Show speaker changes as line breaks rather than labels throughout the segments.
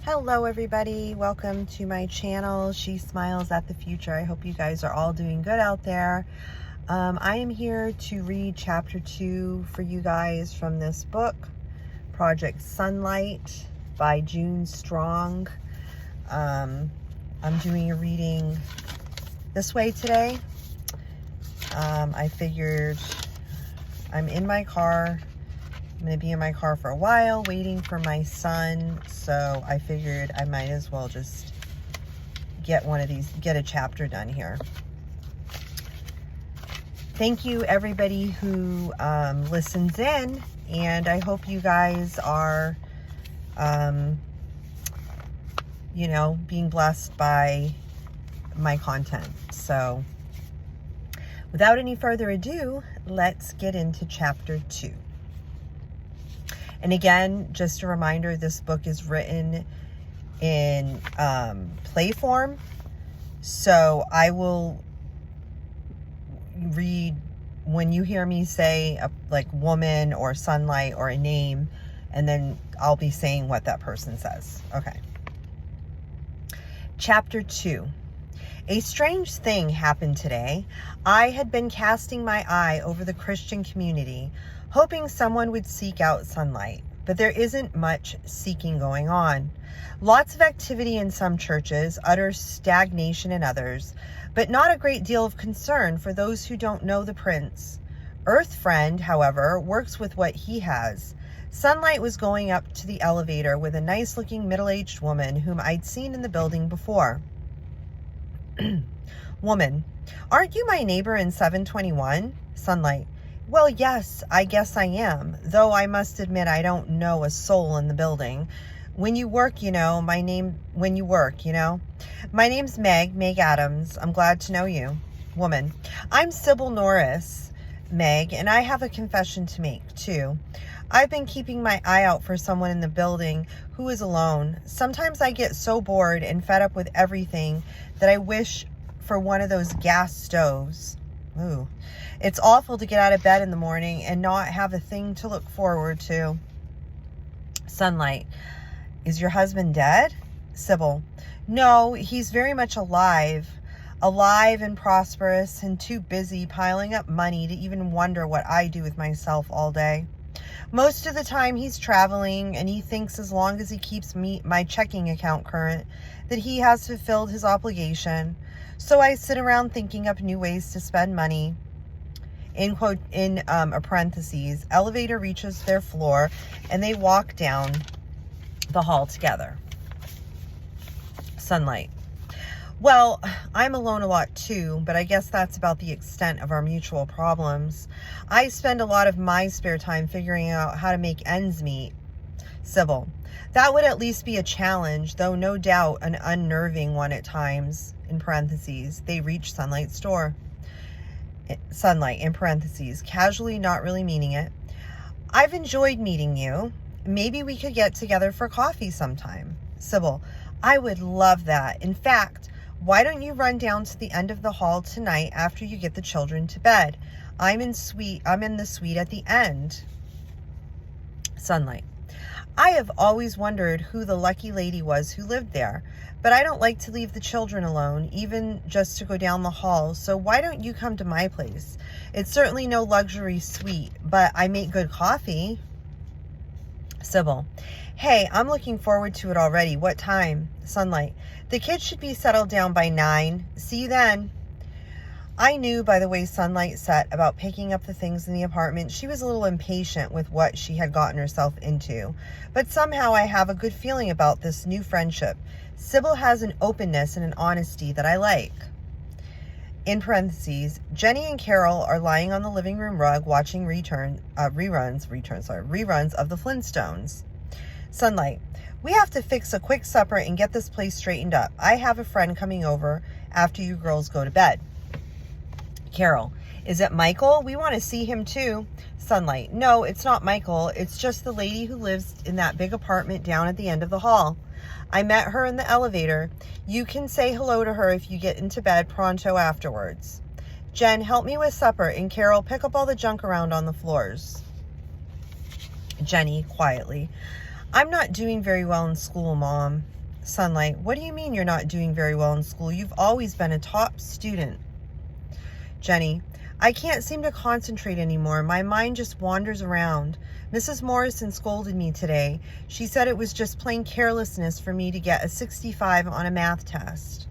Hello everybody, welcome to my channel. She Smiles at the Future. I hope you guys are all doing good out there. I am here to read chapter 2 for you guys from this book, Project Sunlight by June Strong. I'm doing a reading this way today. I figured I'm in my car. I'm going to be in my car for a while waiting for my son, so I figured I might as well just get a chapter done here. Thank you everybody who listens in, and I hope you guys are being blessed by my content. So without any further ado, let's get into chapter 2. And again, just a reminder, this book is written in play form. So I will read, when you hear me say like woman or sunlight or a name, and then I'll be saying what that person says. Okay. Chapter 2. A strange thing happened today. I had been casting my eye over the Christian community, hoping someone would seek out sunlight, but there isn't much seeking going on. Lots of activity in some churches, utter stagnation in others, but not a great deal of concern for those who don't know the Prince. Earth Friend, however, works with what he has. Sunlight was going up to the elevator with a nice-looking middle-aged woman whom I'd seen in the building before. Woman: aren't you my neighbor in 721? Sunlight: well, yes, I guess I am, though I must admit I don't know a soul in the building. When you work, my name's Meg Adams. I'm glad to know you. Woman: I'm Sybil Norris, Meg, and I have a confession to make, too. I've been keeping my eye out for someone in the building who is alone. Sometimes I get so bored and fed up with everything that I wish for one of those gas stoves. Ooh. It's awful to get out of bed in the morning and not have a thing to look forward to. Sunlight: is your husband dead? Sybil: no, he's very much alive and prosperous and too busy piling up money to even wonder what I do with myself all day. Most of the time he's traveling, and he thinks as long as he keeps my checking account current that he has fulfilled his obligation. So I sit around thinking up new ways to spend money. In parentheses, elevator reaches their floor and they walk down the hall together. Sunlight: well, I'm alone a lot too, but I guess that's about the extent of our mutual problems. I spend a lot of my spare time figuring out how to make ends meet. Sybil: that would at least be a challenge, though no doubt an unnerving one at times. In parentheses, they reach Sunlight's door. Sunlight, in parentheses, casually, not really meaning it: I've enjoyed meeting you. Maybe we could get together for coffee sometime. Sybil: I would love that. In fact, why don't you run down to the end of the hall tonight after you get the children to bed? I'm in the suite at the end. Sunlight: I have always wondered who the lucky lady was who lived there, but I don't like to leave the children alone, even just to go down the hall, so why don't you come to my place? It's certainly no luxury suite, but I make good coffee. Sybil: hey, I'm looking forward to it already. What time? Sunlight: the kids should be settled down by 9. See you then. I knew by the way Sunlight set about picking up the things in the apartment she was a little impatient with what she had gotten herself into, but somehow I have a good feeling about this new friendship. Sybil has an openness and an honesty that I like. In parentheses, Jenny and Carol are lying on the living room rug watching reruns of the Flintstones. Sunlight: we have to fix a quick supper and get this place straightened up. I have a friend coming over after you girls go to bed. Carol: is it Michael? We want to see him too. Sunlight: no, it's not Michael. It's just the lady who lives in that big apartment down at the end of the hall. I met her in the elevator. You can say hello to her if you get into bed pronto afterwards. Jen, help me with supper, and Carol, pick up all the junk around on the floors. Jenny, quietly: I'm not doing very well in school, Mom. Sunlight, what do you mean you're not doing very well in school? You've always been a top student. Jenny, I can't seem to concentrate anymore. My mind just wanders around. Mrs. Morrison scolded me today. She said it was just plain carelessness for me to get a 65 on a math test.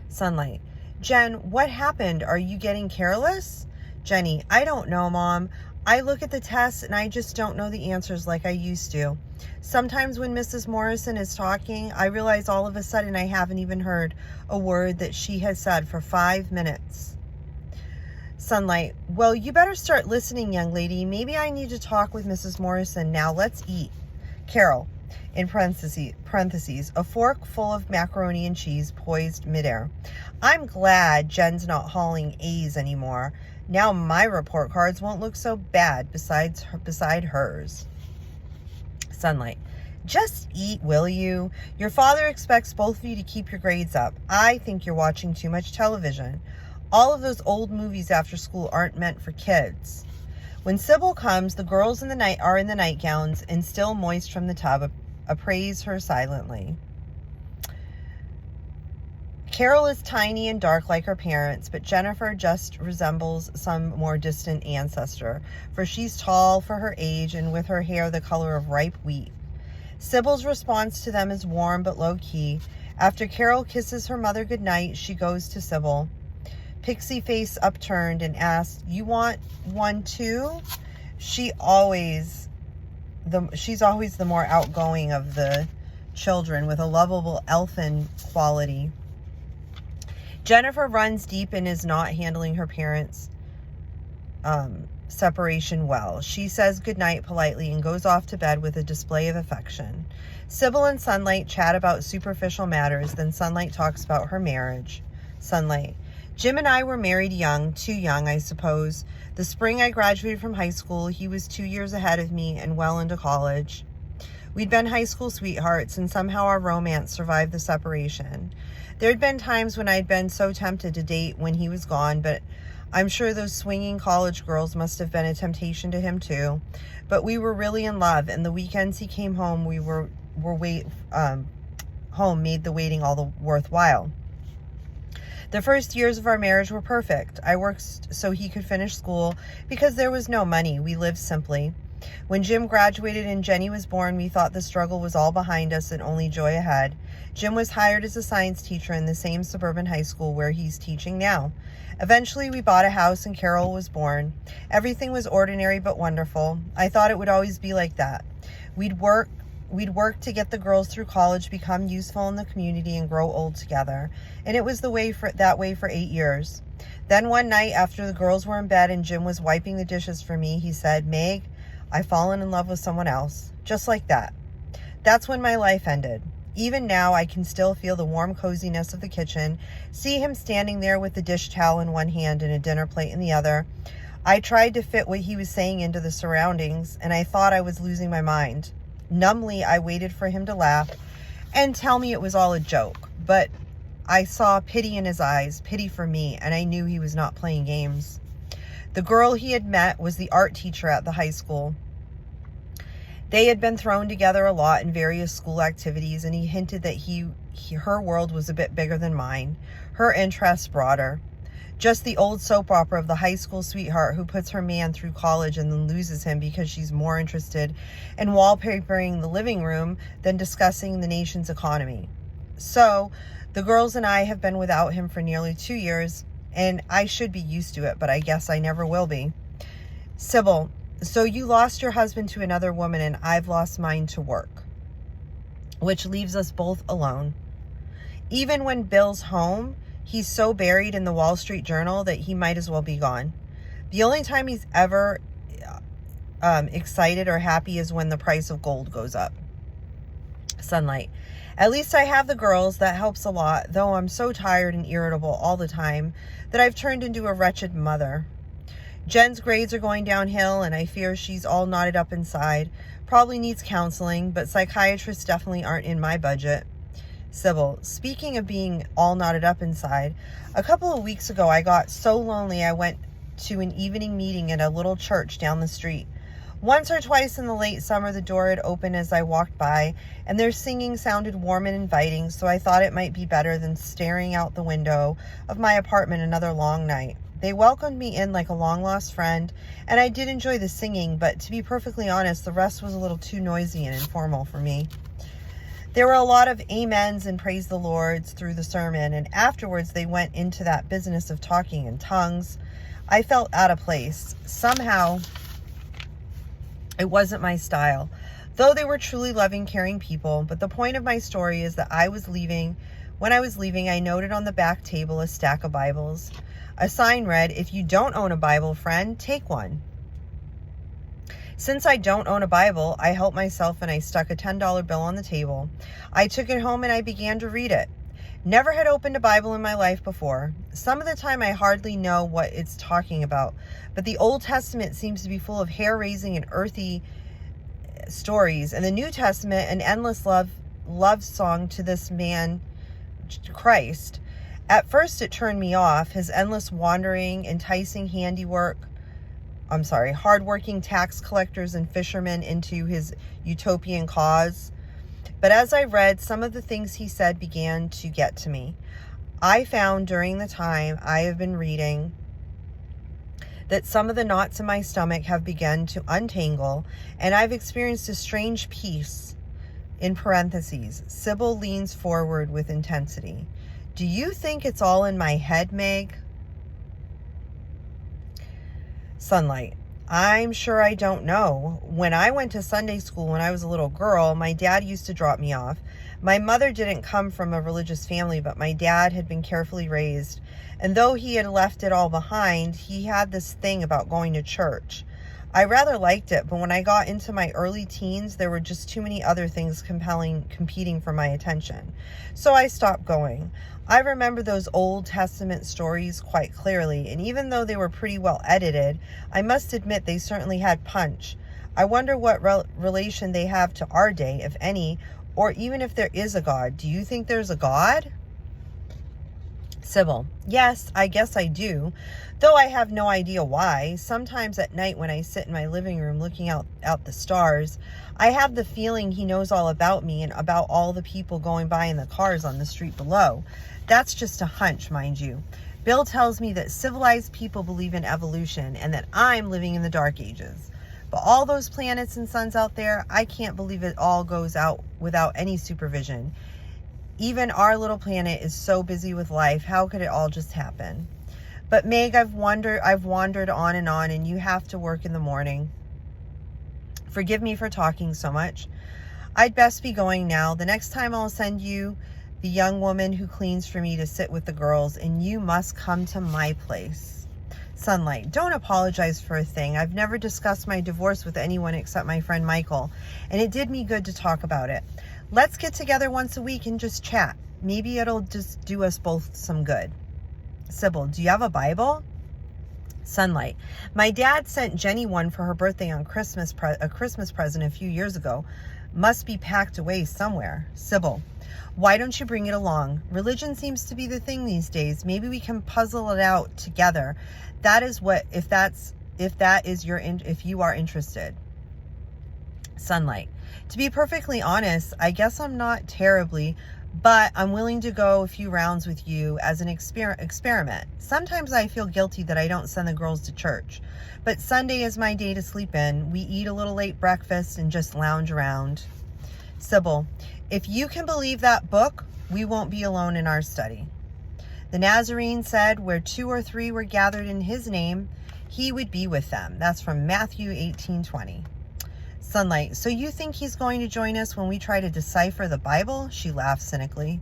Sunlight, Jen, what happened? Are you getting careless? Jenny, I don't know, Mom. I look at the tests and I just don't know the answers like I used to. Sometimes when Mrs. Morrison is talking, I realize all of a sudden I haven't even heard a word that she has said for 5 minutes. Sunlight, well, you better start listening, young lady. Maybe I need to talk with Mrs. Morrison. Now let's eat. Carol, in parentheses, a fork full of macaroni and cheese poised midair. I'm glad Jen's not hauling A's anymore. Now my report cards won't look so bad beside hers. Sunlight, just eat, will you? Your father expects both of you to keep your grades up. I think you're watching too much television. All of those old movies after school aren't meant for kids. When Sybil comes, the girls are in the nightgowns and still moist from the tub, appraise her silently. Carol is tiny and dark like her parents, but Jennifer just resembles some more distant ancestor, for she's tall for her age and with her hair the color of ripe wheat. Sybil's response to them is warm but low-key. After Carol kisses her mother goodnight, she goes to Sybil, pixie face upturned, and asks, "You want one too?" She's always the more outgoing of the children, with a lovable elfin quality. Jennifer runs deep and is not handling her parents' separation well. She says goodnight politely and goes off to bed with a display of affection. Sybil and Sunlight chat about superficial matters, then Sunlight talks about her marriage. Sunlight, Jim and I were married young, too young, I suppose. The spring I graduated from high school, he was 2 years ahead of me and well into college. We'd been high school sweethearts, and somehow our romance survived the separation. There'd been times when I'd been so tempted to date when he was gone, but I'm sure those swinging college girls must have been a temptation to him too. But we were really in love, and the weekends he came home, home made the waiting all the worthwhile. The first years of our marriage were perfect. I worked so he could finish school because there was no money. We lived simply. When Jim graduated and Jenny was born, we thought the struggle was all behind us and only joy ahead. Jim was hired as a science teacher in the same suburban high school where he's teaching now. Eventually, we bought a house and Carol was born. Everything was ordinary but wonderful. I thought it would always be like that. We'd work to get the girls through college, become useful in the community, and grow old together. And it was that way for 8 years. Then one night, after the girls were in bed and Jim was wiping the dishes for me, he said, "Meg, I've fallen in love with someone else." Just like that. That's when my life ended. Even now, I can still feel the warm coziness of the kitchen, see him standing there with the dish towel in one hand and a dinner plate in the other. I tried to fit what he was saying into the surroundings, and I thought I was losing my mind. Numbly, I waited for him to laugh and tell me it was all a joke, but I saw pity in his eyes, pity for me, and I knew he was not playing games. The girl he had met was the art teacher at the high school. They had been thrown together a lot in various school activities, and he hinted that her world was a bit bigger than mine, her interests broader. Just the old soap opera of the high school sweetheart who puts her man through college and then loses him because she's more interested in wallpapering the living room than discussing the nation's economy. So, the girls and I have been without him for nearly 2 years, and I should be used to it, but I guess I never will be. Sybil, so you lost your husband to another woman, and I've lost mine to work, which leaves us both alone. Even when Bill's home, he's so buried in the Wall Street Journal that he might as well be gone. The only time he's ever excited or happy is when the price of gold goes up. Sunlight, at least I have the girls. That helps a lot, though I'm so tired and irritable all the time that I've turned into a wretched mother. Jen's grades are going downhill, and I fear she's all knotted up inside. Probably needs counseling, but psychiatrists definitely aren't in my budget. Sybil, speaking of being all knotted up inside, a couple of weeks ago I got so lonely I went to an evening meeting at a little church down the street. Once or twice in the late summer, the door had opened as I walked by, and their singing sounded warm and inviting, so I thought it might be better than staring out the window of my apartment another long night. They welcomed me in like a long-lost friend, and I did enjoy the singing, but to be perfectly honest, the rest was a little too noisy and informal for me. There were a lot of amens and praise the Lords through the sermon, and afterwards they went into that business of talking in tongues. I felt out of place. Somehow, it wasn't my style, though they were truly loving, caring people. But the point of my story is that when I was leaving, I noted on the back table a stack of Bibles. A sign read, "If you don't own a Bible, friend, take one." Since I don't own a Bible, I helped myself and I stuck a $10 bill on the table. I took it home and I began to read it. Never had opened a Bible in my life before. Some of the time I hardly know what it's talking about, but the Old Testament seems to be full of hair-raising and earthy stories, and the New Testament an endless love song to this man, Christ. At first it turned me off, his endless wandering, enticing hardworking tax collectors and fishermen into his utopian cause. But as I read, some of the things he said began to get to me. I found during the time I have been reading that some of the knots in my stomach have begun to untangle, and I've experienced a strange peace. In parentheses, Sybil leans forward with intensity. Do you think it's all in my head, Meg? Sunlight. I'm sure I don't know. When I went to Sunday school when I was a little girl, my dad used to drop me off. My mother didn't come from a religious family, but my dad had been carefully raised. And though he had left it all behind, he had this thing about going to church. I rather liked it, but when I got into my early teens, there were just too many other things competing for my attention. So I stopped going. I remember those Old Testament stories quite clearly, and even though they were pretty well edited, I must admit they certainly had punch. I wonder what relation they have to our day, if any, or even if there is a God. Do you think there's a God? Sybil. Yes, I guess I do, though I have no idea why. Sometimes at night when I sit in my living room looking out the stars, I have the feeling he knows all about me and about all the people going by in the cars on the street below. That's just a hunch, mind you. Bill tells me that civilized people believe in evolution and that I'm living in the dark ages. But all those planets and suns out there, I can't believe it all goes out without any supervision. Even our little planet is so busy with life. How could it all just happen? But Meg, I've wandered on, and you have to work in the morning. Forgive me for talking so much. I'd best be going now. The next time I'll send you the young woman who cleans for me to sit with the girls, and you must come to my place. Sunlight. Don't apologize for a thing. I've never discussed my divorce with anyone except my friend Michael, and it did me good to talk about it. Let's get together once a week and just chat. Maybe it'll just do us both some good. Sybil. Do you have a Bible? Sunlight. My dad sent Jenny one for her birthday on a Christmas present a few years ago. Must be packed away somewhere. Sybil. Why don't you bring it along? Religion seems to be the thing these days. Maybe we can puzzle it out together. That is what, if you are interested. Sunlight. To be perfectly honest, I guess I'm not terribly, but I'm willing to go a few rounds with you as an experiment. Sometimes I feel guilty that I don't send the girls to church, but Sunday is my day to sleep in. We eat a little late breakfast and just lounge around. Sybil. If you can believe that book, we won't be alone in our study. The Nazarene said, where 2 or 3 were gathered in his name, he would be with them. That's from Matthew 18:20. Sunlight. So you think he's going to join us when we try to decipher the Bible? She laughed cynically.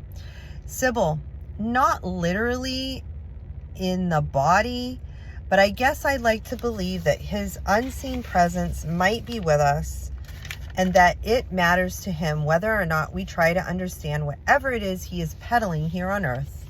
Sybil. Not literally in the body, but I guess I'd like to believe that his unseen presence might be with us, and that it matters to him whether or not we try to understand whatever it is he is peddling here on earth.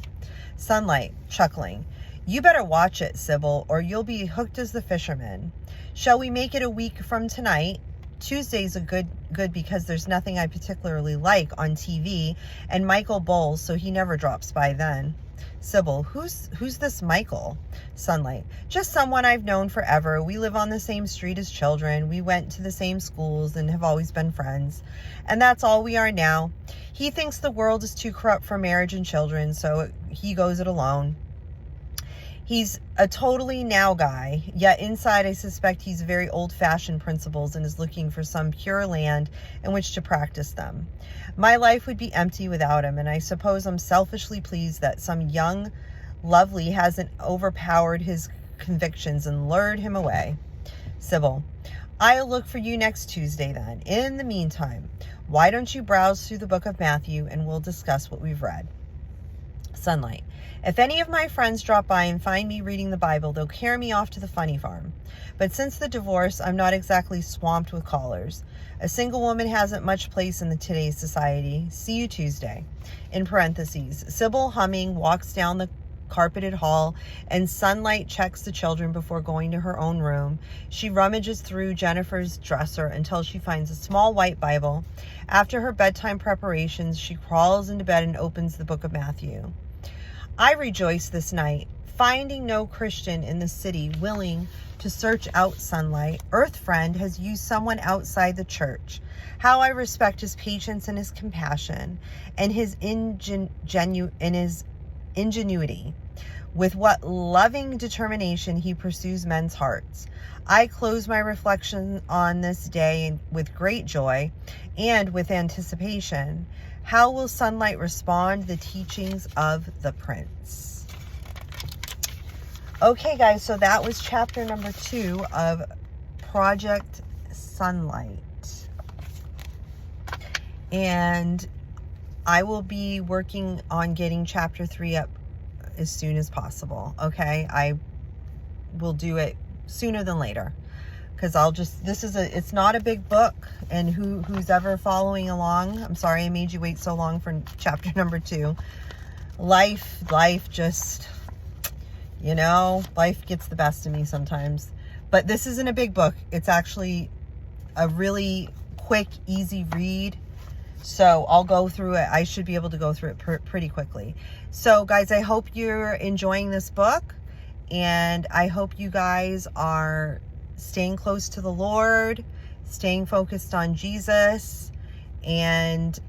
Sunlight. Chuckling. You better watch it, Sybil, or you'll be hooked as the fisherman. Shall we make it a week from tonight? Tuesday's a good because there's nothing I particularly like on TV, and Michael bowls, so he never drops by then. Sybil, who's this Michael? Sunlight, just someone I've known forever. We live on the same street as children. We went to the same schools and have always been friends. And that's all we are now. He thinks the world is too corrupt for marriage and children, so he goes it alone. He's a totally now guy, yet inside I suspect he's very old-fashioned principles and is looking for some pure land in which to practice them. My life would be empty without him, and I suppose I'm selfishly pleased that some young lovely hasn't overpowered his convictions and lured him away. Sybil, I'll look for you next Tuesday then. In the meantime, why don't you browse through the book of Matthew and we'll discuss what we've read. Sunlight, if any of my friends drop by and find me reading the Bible, they'll carry me off to the funny farm. But since the divorce, I'm not exactly swamped with callers. A single woman hasn't much place in today's society. See you Tuesday. In parentheses, Sybil, humming, walks down the carpeted hall, and Sunlight checks the children before going to her own room. She rummages through Jennifer's dresser until she finds a small white Bible. After her bedtime preparations, she crawls into bed and opens the book of Matthew. I rejoice this night, finding no Christian in the city willing to search out Sunlight. Earth Friend has used someone outside the church. How I respect his patience and his compassion and his ingenuity. With what loving determination he pursues men's hearts. I close my reflection on this day with great joy and with anticipation. How will Sunlight respond to the teachings of the Prince? Okay, guys, so that was chapter number 2 of Project Sunlight. And I will be working on getting chapter 3 up as soon as possible, okay? I will do it sooner than later. Because it's not a big book, and who's ever following along, I'm sorry I made you wait so long for chapter number 2. Life just, life gets the best of me sometimes. But this isn't a big book. It's actually a really quick, easy read. So I'll go through it. I should be able to go through it pretty quickly. So guys, I hope you're enjoying this book, and I hope you guys are staying close to the Lord, staying focused on Jesus, and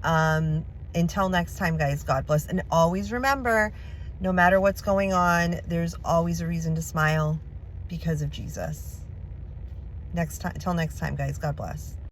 until next time, guys, God bless. And always remember, no matter what's going on, there's always a reason to smile because of Jesus. Until next time, guys, God bless.